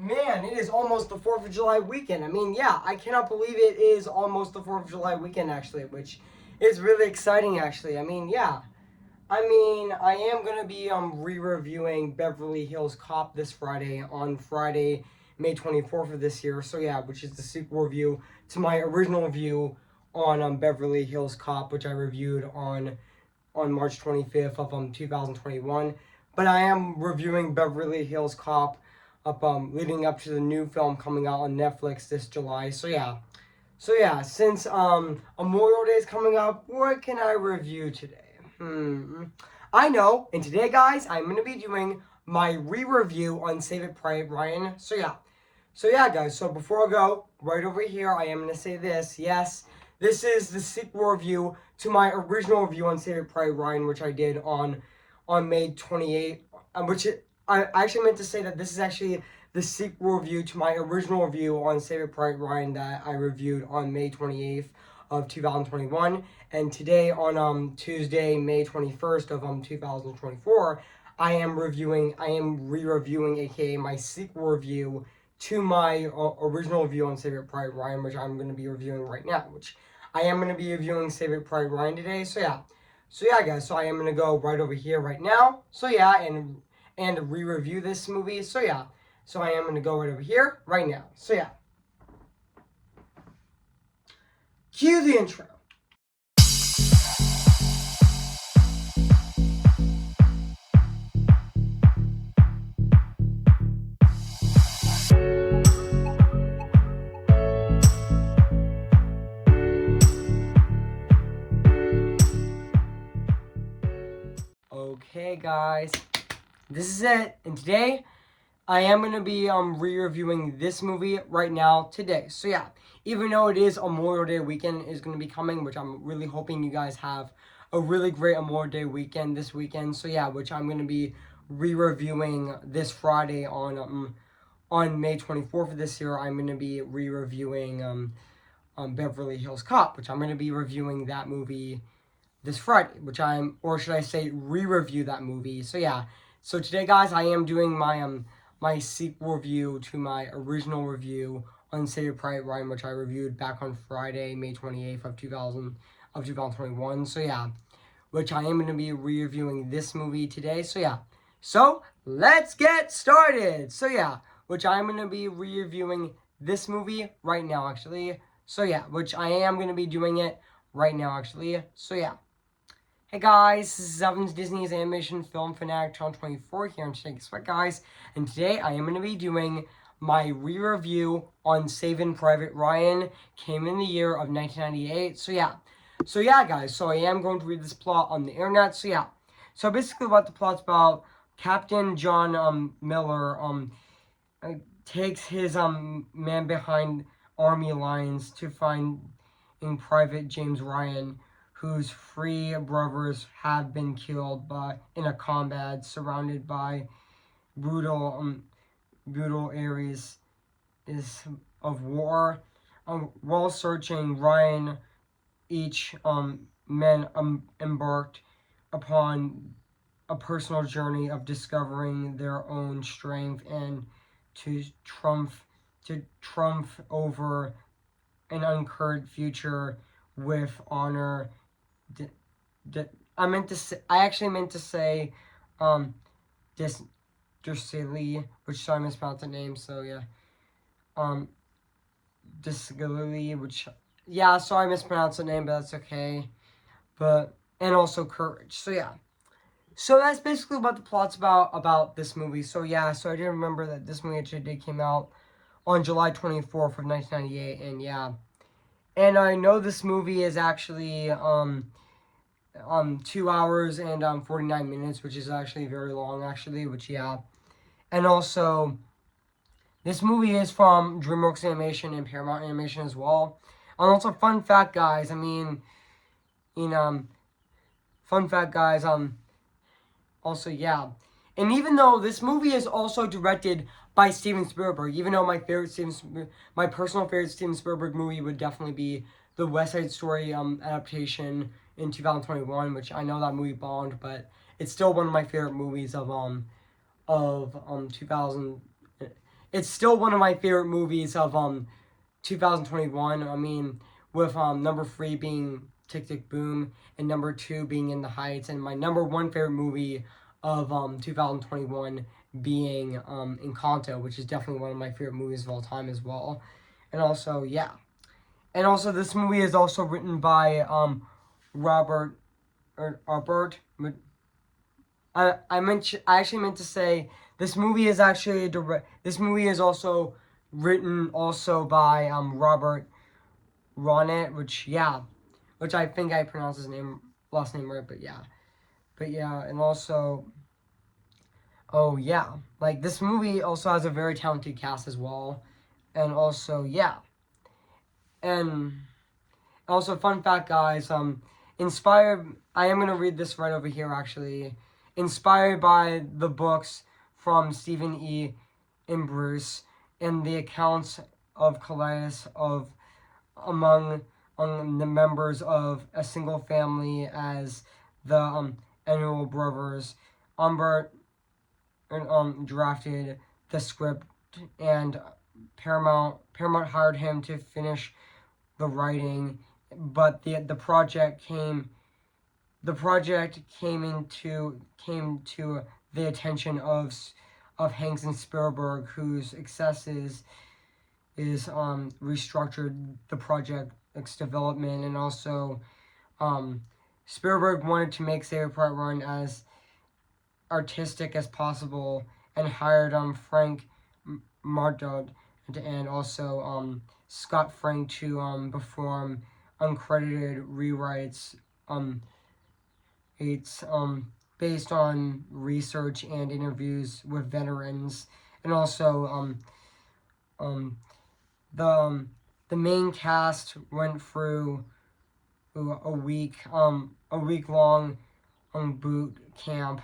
Man, it is almost the 4th of July weekend. I mean, yeah, I cannot believe it is almost the 4th of July weekend, actually, which is really exciting, actually. I mean, yeah. I am going to be re-reviewing Beverly Hills Cop this Friday, on Friday, May 24th of this year. So, yeah, which is the sequel review to my original review on Beverly Hills Cop, which I reviewed on March 25th of 2021. But I am reviewing Beverly Hills Cop leading up to the new film coming out on Netflix this July. So yeah, since Memorial Day is coming up, what can I review today? I know. And today, guys, I'm going to be doing my re-review on Save It Private Ryan. So yeah, guys. So before I go, right over here, I am going to say this. Yes, this is the sequel review to my original review on Save It Private Ryan, which I did on May 28th. I actually meant to say that this is actually the sequel review to my original review on Save It Private Ryan that I reviewed on May 28th of 2021. And today on Tuesday, May 21st of 2024, I am re-reviewing, aka my sequel review to my original review on Save It Private Ryan, which I'm going to be reviewing right now, which I am going to be reviewing Save It Private Ryan today. So yeah, guys. So I am going to go right over here right now. So yeah, and re-review this movie. So yeah. So I am going to go right over here right now. So yeah. Cue the intro. Okay, guys, this is it. And today, I am going to be re-reviewing this movie right now today. So yeah, even though it is Memorial Day weekend is going to be coming, which I'm really hoping you guys have a really great Memorial Day weekend this weekend. So yeah, which I'm going to be re-reviewing this Friday on May 24th of this year. I'm going to be re-reviewing Beverly Hills Cop, which I'm going to be reviewing that movie this Friday, or should I say, re-review that movie. So yeah, so today, guys, I am doing my sequel review to my original review on Save It Private Ryan, which I reviewed back on Friday, May 28th of 2021. So yeah, which I am going to be re-reviewing this movie today. So yeah, so let's get started. So yeah, which I'm going to be re-reviewing this movie right now, actually. So yeah, which I am going to be doing it right now, actually. So yeah. Hey guys, this is Evan's Disney's Animation Film Fanatic Channel 24 here, and today, guess what, guys? And today I am going to be doing my re-review on Saving Private Ryan. Came in the year of 1998. So yeah, guys. So I am going to read this plot on the internet. So yeah. So basically, what the plot's about: Captain John Miller takes his man behind Army lines to find Private James Ryan, whose three brothers have been killed in a combat, surrounded by brutal areas of war. While searching, Ryan each men embarked upon a personal journey of discovering their own strength and to triumph over an uncovered future with honor. I actually meant to say Discilly, which so I mispronounced the name. So yeah, Discilly, which yeah, so I mispronounced the name, but that's okay. And also courage. So yeah. So that's basically what the plot's about this movie. So yeah, so I did remember that this movie actually came out on July 24th of 1998, and yeah. And I know this movie is actually 2 hours and 49 minutes, which is actually very long, actually, which yeah. And also, this movie is from DreamWorks Animation and Paramount Animation as well. And also, fun fact, guys, also, yeah. And even though this movie is also directed by Steven Spielberg, even though my personal favorite Steven Spielberg movie would definitely be the West Side Story adaptation in 2021, which I know that movie bombed, but it's still one of my favorite movies of 2000. it's still one of my favorite movies of 2021. I mean, with number 3 being Tick Tick Boom and number 2 being In the Heights, and my number 1 favorite movie of 2021 being Encanto, which is definitely one of my favorite movies of all time as well. And also, yeah. And also, this movie is also written by Robert or Albert. I actually meant to say this movie is actually this movie is also written also by Robert Ronet, which I think I pronounced his last name right, but yeah, and also, oh yeah, like this movie also has a very talented cast as well, and also yeah, and also fun fact, guys, inspired. I am gonna read this right over here actually. Inspired by the books from Stephen E. and Bruce and the accounts of colitis of among the members of a single family as the Annual Brothers. Umbert drafted the script, and Paramount hired him to finish the writing, but the project came to the attention of Hanks and Spielberg, whose successes is restructured the project's development, and also Spielberg wanted to make Saving Private Ryan as artistic as possible and hired Frank Mardot and also Scott Frank to perform uncredited rewrites. It's based on research and interviews with veterans, and also the main cast went through a week long boot camp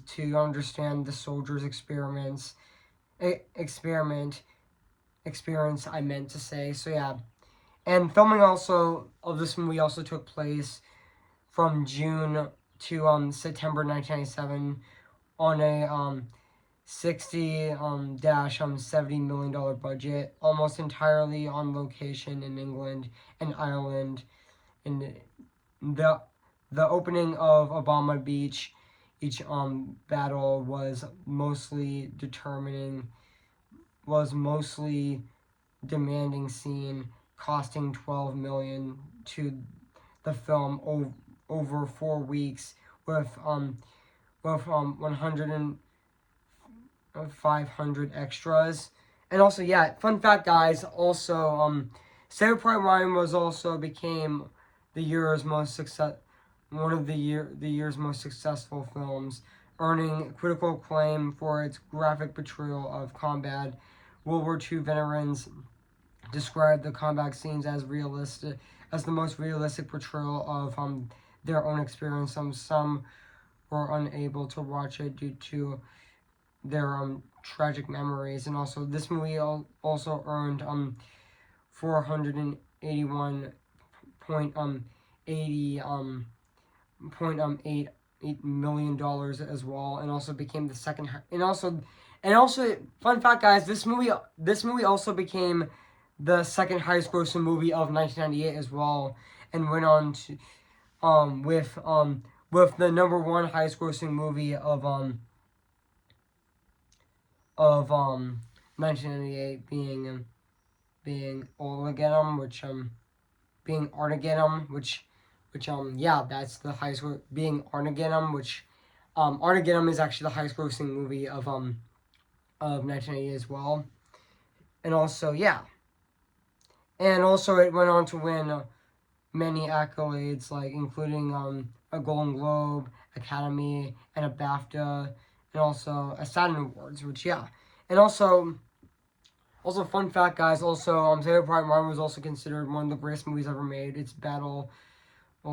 to understand the soldiers' experience. I meant to say, so yeah, and filming also of this movie also took place from June to September 1997 on a 70 million dollar budget, almost entirely on location in England and Ireland. In the opening of Obama Beach, each battle was mostly demanding scene, costing $12 million to the film over 4 weeks with 100 and 500 extras. And also, yeah, fun fact, guys, also Saving Private Ryan became the year's one of the year's most successful films, earning critical acclaim for its graphic portrayal of combat. World War II veterans described the combat scenes as the most realistic portrayal of their own experience. Some were unable to watch it due to their tragic memories, and also this movie also earned $481.8 million as well, and also became the second. And also, fun fact, guys, this movie also became the second highest grossing movie of 1998 as well, and went on to with the number 1 highest grossing movie of 1998 being Armageddon, which yeah, that's the highest being Armageddon, which Armageddon is actually the highest grossing movie of 1998 as well. And also, yeah. And also it went on to win many accolades, like including a Golden Globe, Academy, and a BAFTA, and also a Saturn Awards, which yeah. And also fun fact, guys, also Saving Private Ryan was also considered one of the greatest movies ever made. Its battle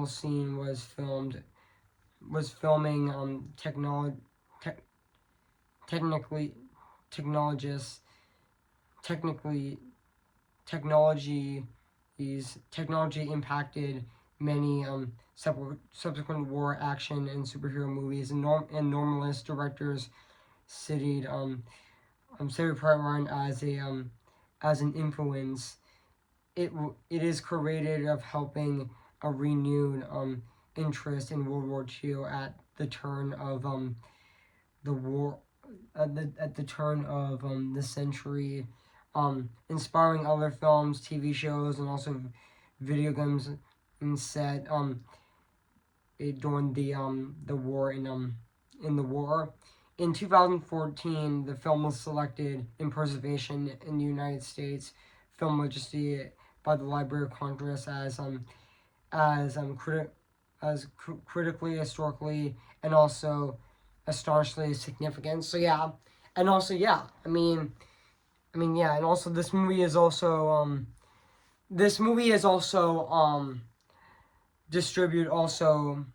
scene was filming technology impacted many subsequent war, action, and superhero movies, and normalist directors cited Saving Private Ryan as an influence. It is created of helping a renewed interest in World War II at the turn of the war at the turn of the century, inspiring other films, TV shows, and also video games and set during the war in the war. In 2014, the film was selected in preservation in the United States Film Registry by the Library of Congress as critically, historically, and also astonishingly significant. So yeah, and also yeah, yeah, and also this movie is also distribute also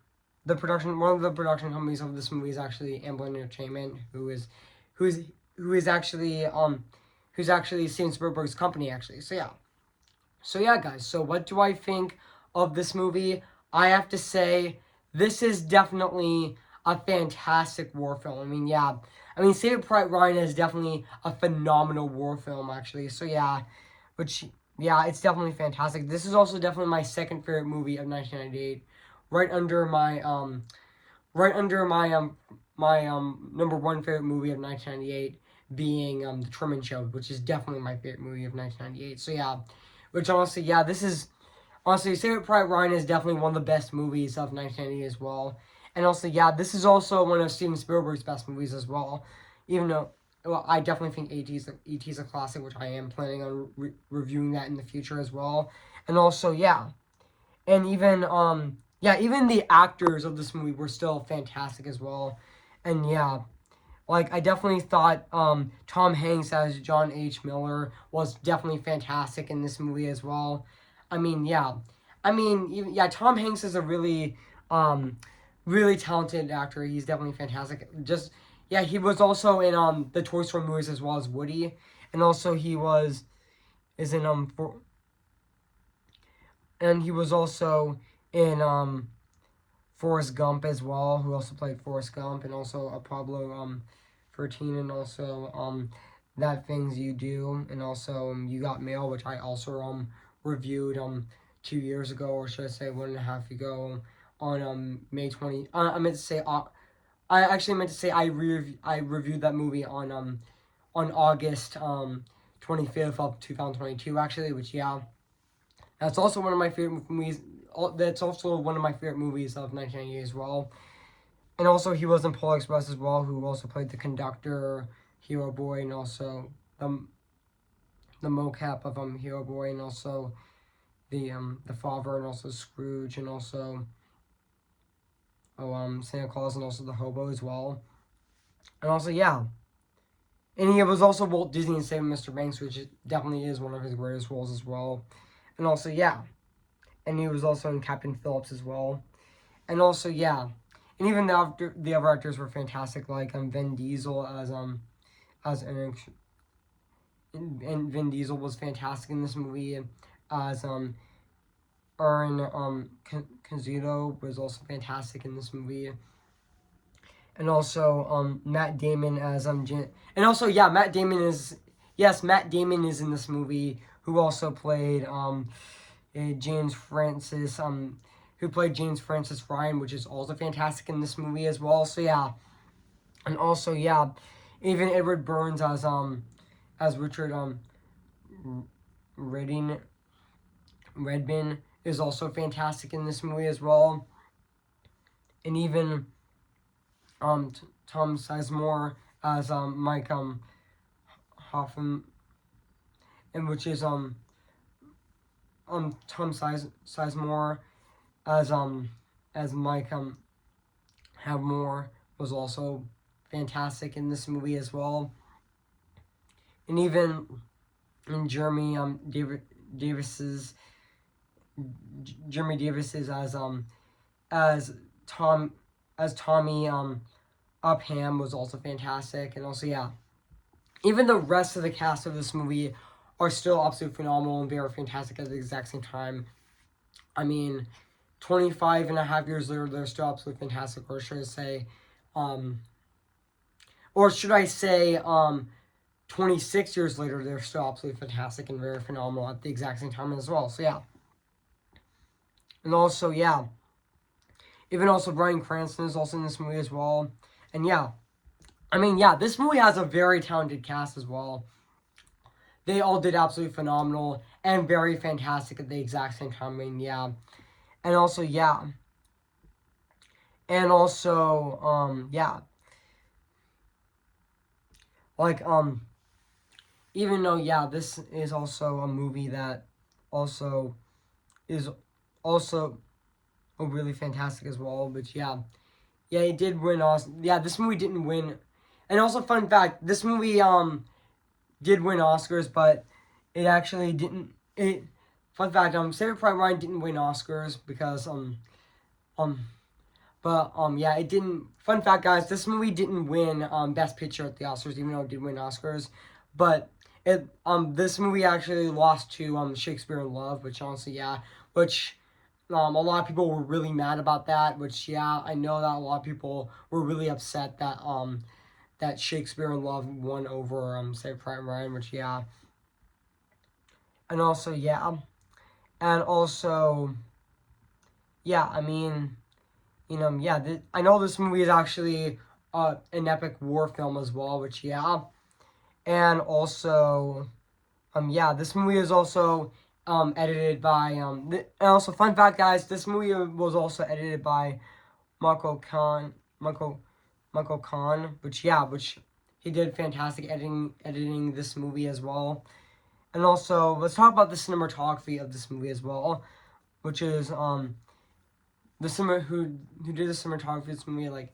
the production. One of the production companies of this movie is actually Amblin Entertainment, who is actually who's actually Steven Spielberg's company actually. So yeah, guys. So what do I think of this movie? I have to say this is definitely a fantastic war film. Yeah. Saving Private Ryan is definitely a phenomenal war film, actually. So yeah, which yeah, it's definitely fantastic. This is also definitely my second favorite movie of 1998, right under my number one favorite movie of 1998 being The Truman Show, which is definitely my favorite movie of 1998. So yeah, which honestly, yeah, this is honestly Saving Private Ryan is definitely one of the best movies of 1998 as well. And also, yeah, this is also one of Steven Spielberg's best movies as well. Even though, well, I definitely think E.T.'s a classic, which I am planning on reviewing that in the future as well. And also, yeah, and even yeah, even the actors of this movie were still fantastic as well. And yeah, like I definitely thought Tom Hanks as John H. Miller was definitely fantastic in this movie as well. Yeah. Yeah, Tom Hanks is a really talented actor. He's definitely fantastic. Just yeah, he was also in the Toy Story movies as well as Woody, and also he was is in and he was also in Forrest Gump as well, who also played Forrest Gump, and also Apollo 13, and also That Things You Do, and also You Got Mail, which I also reviewed 2 years ago, or should I say 1.5 ago, on May 20. I meant to say I actually meant to say I reviewed that movie on August 25th of 2022 actually, which yeah, that's also one of my favorite movies. That's also one of my favorite movies of 1998 as well. And also he was in Polar Express as well, who also played the conductor, Hero Boy, and also the mocap of Hero Boy, and also the father, and also Scrooge, and also Santa Claus, and also the hobo as well. And also yeah. And he was also Walt Disney in Saving Mr. Banks, which definitely is one of his greatest roles as well. And also yeah. And he was also in Captain Phillips as well. And also yeah. And even the other actors were fantastic, like Vin Diesel as an and Vin Diesel was fantastic in this movie as Aaron Canzuto was also fantastic in this movie. And also Matt Damon as and also yeah, Matt Damon is in this movie, who also played James Francis who played James Francis Ryan, which is also fantastic in this movie as well. So yeah. And also yeah, even Edward Burns as Richard Redbin is also fantastic in this movie as well. And even Tom Sizemore as Mike Hoffman, and which is Tom Sizemore as Mike Havmore was also fantastic in this movie as well. And even in Jeremy Davis's as Tommy Upham was also fantastic. And also yeah, even the rest of the cast of this movie are still absolutely phenomenal, and they are fantastic at the exact same time. 25 and a half years later, they're still absolutely fantastic. Or should I say 26 years later, they're still absolutely fantastic and very phenomenal at the exact same time as well. So yeah. And also, yeah. Even also Bryan Cranston is also in this movie as well. And yeah. I mean, yeah, this movie has a very talented cast as well. They all did absolutely phenomenal and very fantastic at the exact same time. I mean, yeah. And also, yeah. And also, yeah. Like, even though, yeah, this is also a movie that also is also really fantastic as well. But yeah, yeah, it did win. Yeah, this movie didn't win. And also, fun fact: this movie did win Oscars, but it actually didn't. It fun fact: Saving Private Ryan didn't win Oscars because but yeah, it didn't. Fun fact, guys: this movie didn't win Best Picture at the Oscars, even though it did win Oscars. But it this movie actually lost to Shakespeare in Love, which honestly, yeah, which a lot of people were really mad about that. Which yeah, I know that a lot of people were really upset that that Shakespeare in Love won over Saving Private Ryan, which yeah, and also yeah, and also yeah, I mean. Yeah, I know this movie is actually an epic war film as well, which yeah, and also yeah, this movie is also edited by and also fun fact, guys, this movie was also edited by Michael Khan, Michael Khan, which yeah, which he did fantastic editing this movie as well, and also let's talk about the cinematography of this movie as well, which is the cinema who did the cinematography of this movie, like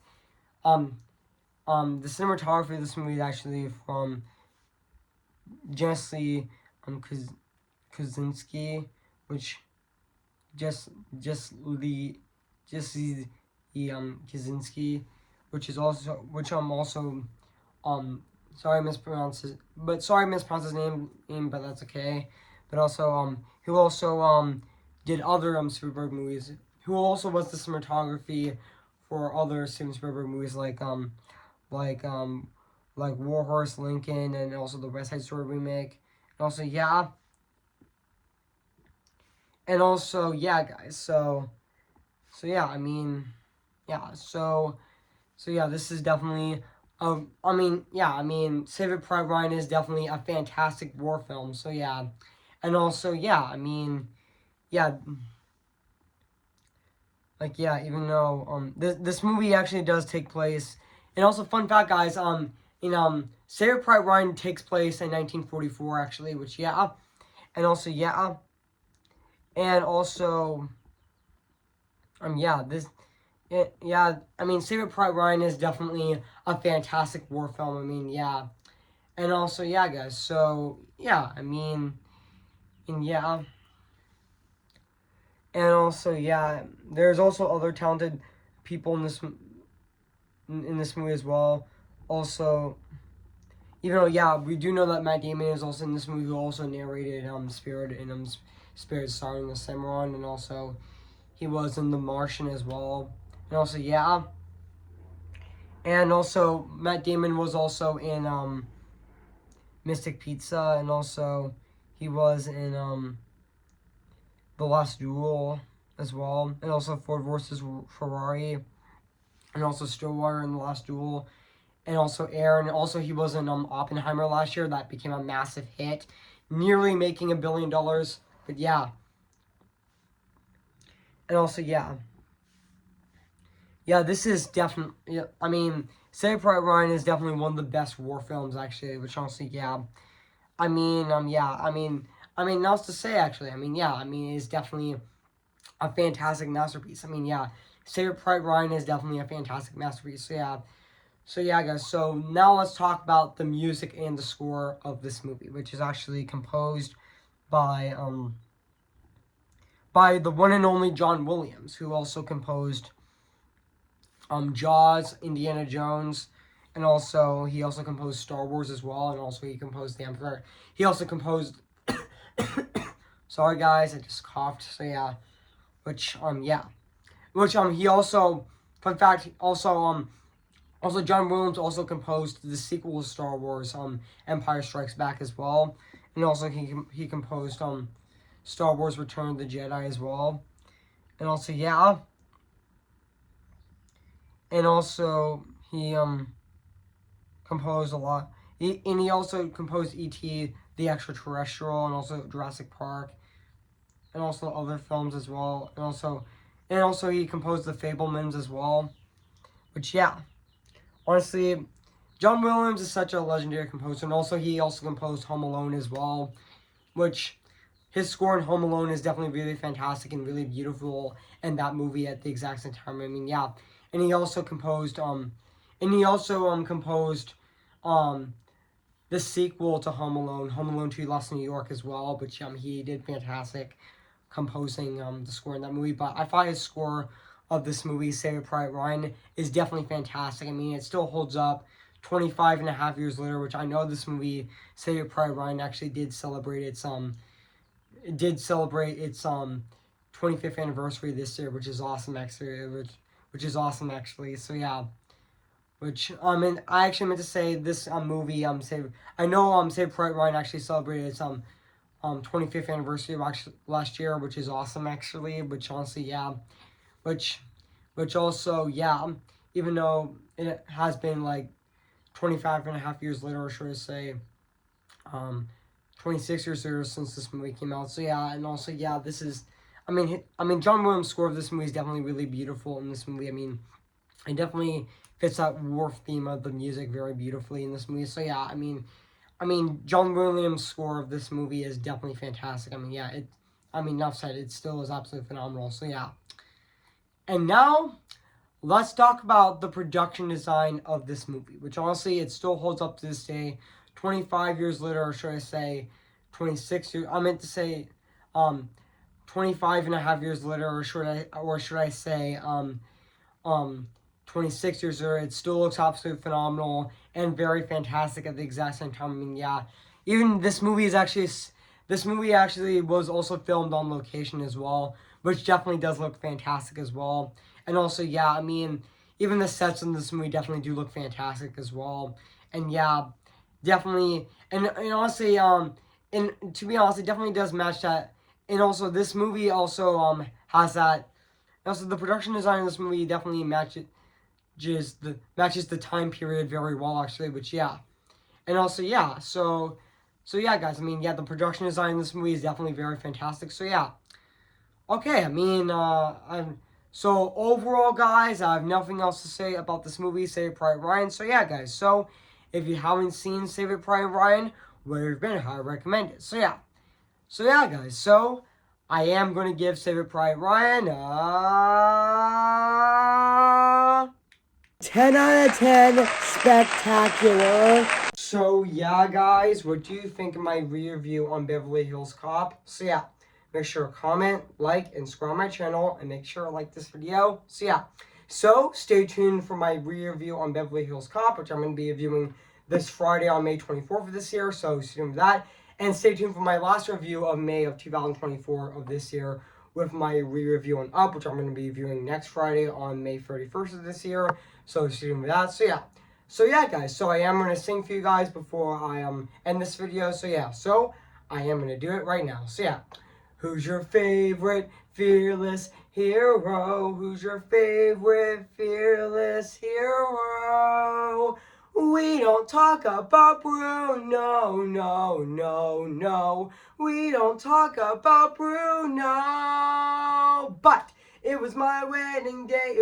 the cinematography of this movie is actually from Jesse Kaczynski, which Jesse Kaczynski, which is also um sorry I mispronounced his name, but that's okay. But also who also did other Spielberg movies, who also was the cinematography for other Steven Spielberg movies like like War Horse Lincoln and also the West Side Story remake. And also yeah. And also yeah, guys. So yeah, I mean yeah, so yeah, this is definitely I mean Saving Private Ryan is definitely a fantastic war film. So yeah. And also yeah, I mean yeah, like yeah, even though this movie actually does take place, and also fun fact, guys, Saving Private Ryan takes place in 1944 actually, which yeah, and also yeah, and also yeah, yeah, I mean Saving Private Ryan is definitely a fantastic war film. I mean yeah, and also yeah, guys, so yeah, I mean, and yeah. And also, yeah, there's also other talented people in this movie as well. Also, even though yeah, we do know that Matt Damon is also in this movie, who also narrated Spirit and Spirit starring the Cimarron, and also he was in The Martian as well. And also yeah, and also Matt Damon was also in Mystic Pizza, and also he was in The Last Duel as well, and also Ford versus Ferrari, and also Stillwater in The Last Duel, and also Aaron. Also, he was in Oppenheimer last year. That became a massive hit, nearly making $1 billion. But yeah, and also yeah, yeah. This is definitely. Yeah, I mean, Saving Private Ryan is definitely one of the best war films actually. Which honestly, yeah. I mean, yeah. I mean, else to say actually. I mean, yeah. I mean, it's definitely a fantastic masterpiece. I mean, yeah. Saving Private Ryan is definitely a fantastic masterpiece. So yeah. So yeah, guys, so now let's talk about the music and the score of this movie, which is actually composed by the one and only John Williams, who also composed Jaws, Indiana Jones, and also he also composed Star Wars as well, and also he composed The Emperor. He also composed sorry guys, I just coughed. So yeah, which yeah. Which he also fun fact also Also, John Williams also composed the sequel to Star Wars, Empire Strikes Back as well, and also he composed Star Wars Return of the Jedi as well, and also and also he composed a lot. He also composed E.T. the Extraterrestrial, and also Jurassic Park, and also other films as well, and also he composed The Fabelmans as well. Which honestly, John Williams is such a legendary composer, and also he also composed Home Alone as well, which his score in Home Alone is definitely really fantastic and really beautiful, and that movie at the exact same time. I mean, and he also composed the sequel to Home Alone 2 Lost in New York as well, which he did fantastic composing the score in that movie. But I thought his score of this movie, Saving Private Ryan, is definitely fantastic. I mean, it still holds up 25 and a half years later, which I know this movie, Saving Private Ryan, actually did celebrate its 25th anniversary this year, which is awesome actually. Which is awesome actually. So and I actually meant to say this movie Save Private Ryan actually celebrated its 25th anniversary last year, which is awesome actually. Which honestly which also even though it has been like 25 and a half years later, or should I say 26 years later since this movie came out. So and also this is I mean John Williams' score of this movie is definitely really beautiful in this movie. I mean, it definitely fits that war theme of the music very beautifully in this movie. So I mean John Williams' score of this movie is definitely fantastic. I mean enough said, it still is absolutely phenomenal. So and now let's talk about the production design of this movie, which honestly it still holds up to this day, 25 years later, or should I say 26 years. I meant to say 25 and a half years later, or should I say 26 years later, it still looks absolutely phenomenal and very fantastic at the exact same time. I mean, even this movie actually was also filmed on location as well, which definitely does look fantastic as well. And also, I mean, even the sets in this movie definitely do look fantastic as well. And definitely, and honestly, and to be honest, it definitely does match that. And also, this movie also has that. Also, the production design of this movie definitely matches the time period very well, actually. Which and also so guys. I mean, the production design in this movie is definitely very fantastic. So okay. I mean, so overall, guys, I have nothing else to say about this movie, Saving Private Ryan. So guys. So if you haven't seen Saving Private Ryan, where you've been, I recommend it. So guys. So I am going to give Saving Private Ryan 10 out of 10 spectacular. So guys, what do you think of my re-review on Beverly Hills Cop? So make sure to comment, like, and subscribe my channel, and make sure to like this video. So stay tuned for my re-review on Beverly Hills Cop, which I'm going to be reviewing this Friday on May 24th of this year. So stay tuned for that, and stay tuned for my last review of May of 2024 of this year with my re-review on Up, which I'm going to be reviewing next Friday on May 31st of this year. So stay tuned for that. So guys. So I am going to sing for you guys before I end this video. So I am going to do it right now. So who's your favorite fearless hero? Who's your favorite fearless hero? We don't talk about Bruno, no. We don't talk about Bruno. But it was my wedding day,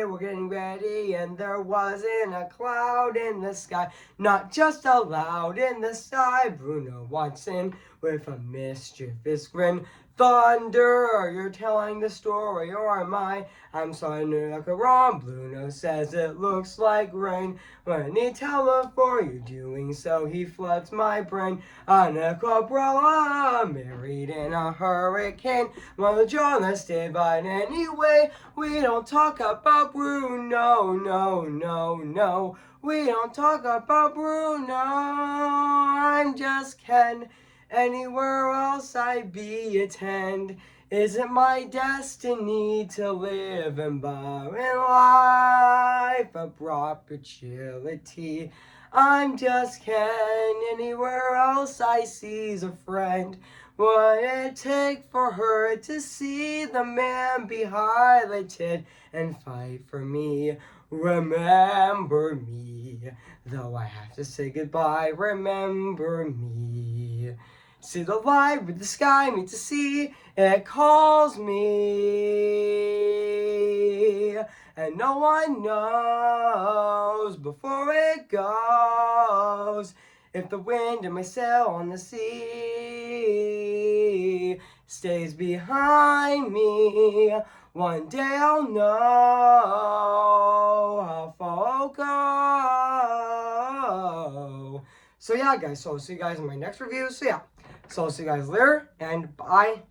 we're getting ready, and there wasn't a cloud in the sky, not just a loud in the sky. Bruno walks in with a mischievous grin. Thunder, you're telling the story, or am I? I'm starting to look wrong. Bruno says it looks like rain. When he tells for you doing so, he floods my brain. On a umbrella, married in a hurricane. Mother John, let's stay but anyway. We don't talk about Bruno, no. We don't talk about Bruno. I'm just Ken. Anywhere else I'd be a 10. Is it my destiny to live in barren life of perpetuity? I'm just Ken, anywhere else I see's a friend. What it take for her to see the man be highlighted and fight for me? Remember me, though I have to say goodbye. Remember me. See the light with the sky meet the sea, it calls me. And no one knows before it goes if the wind in my sail on the sea stays behind me. One day I'll know how far I'll go. So yeah, guys, so I'll see you guys in my next review. So yeah, so I'll see you guys later, and bye.